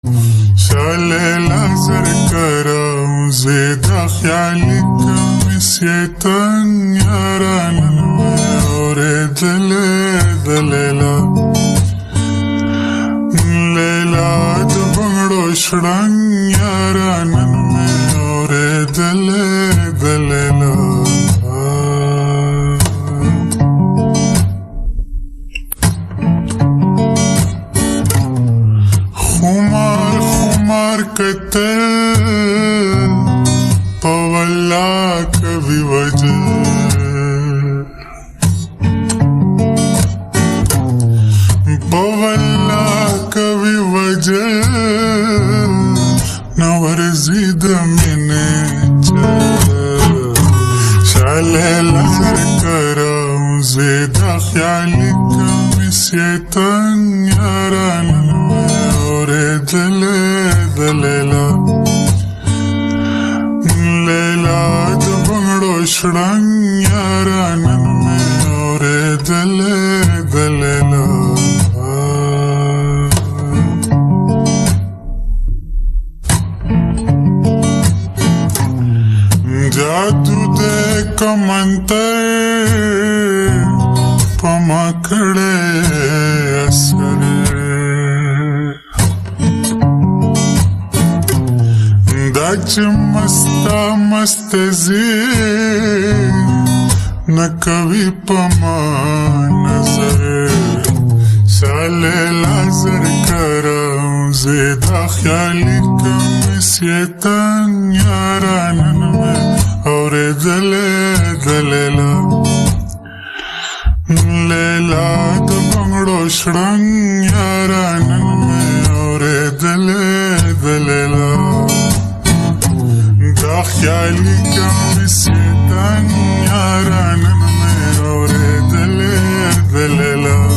شاليلا زركرم زيدا خيالك مسيتن يارانا ورد ليلا ليلا دبنگڑو شڑن يارانا ورد ليلا خمار کتل پولا کبھی وجہ پولا کبھی وجہ نور زید منے شاليلا زركرم زيدا خيالك مسيتن يارانا ورد ليلا ليلا دبنگڑو شڑن يارانا ورد ليلا جادو دے کمنتر پمکڑے اثر داچ مستا مست زیر نکوی پما نظر شاليلا زركرم زيدا خيالك مسيتن يارانا ورد ليلا ليلا دبنگڑو شڑن يارانا ورد ليلا دا خيالك مسيتن يارانا ورد ليلا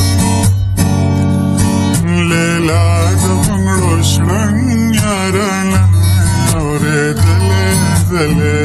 ليلا دبنگڑو شڑن يارانا ورد ليلا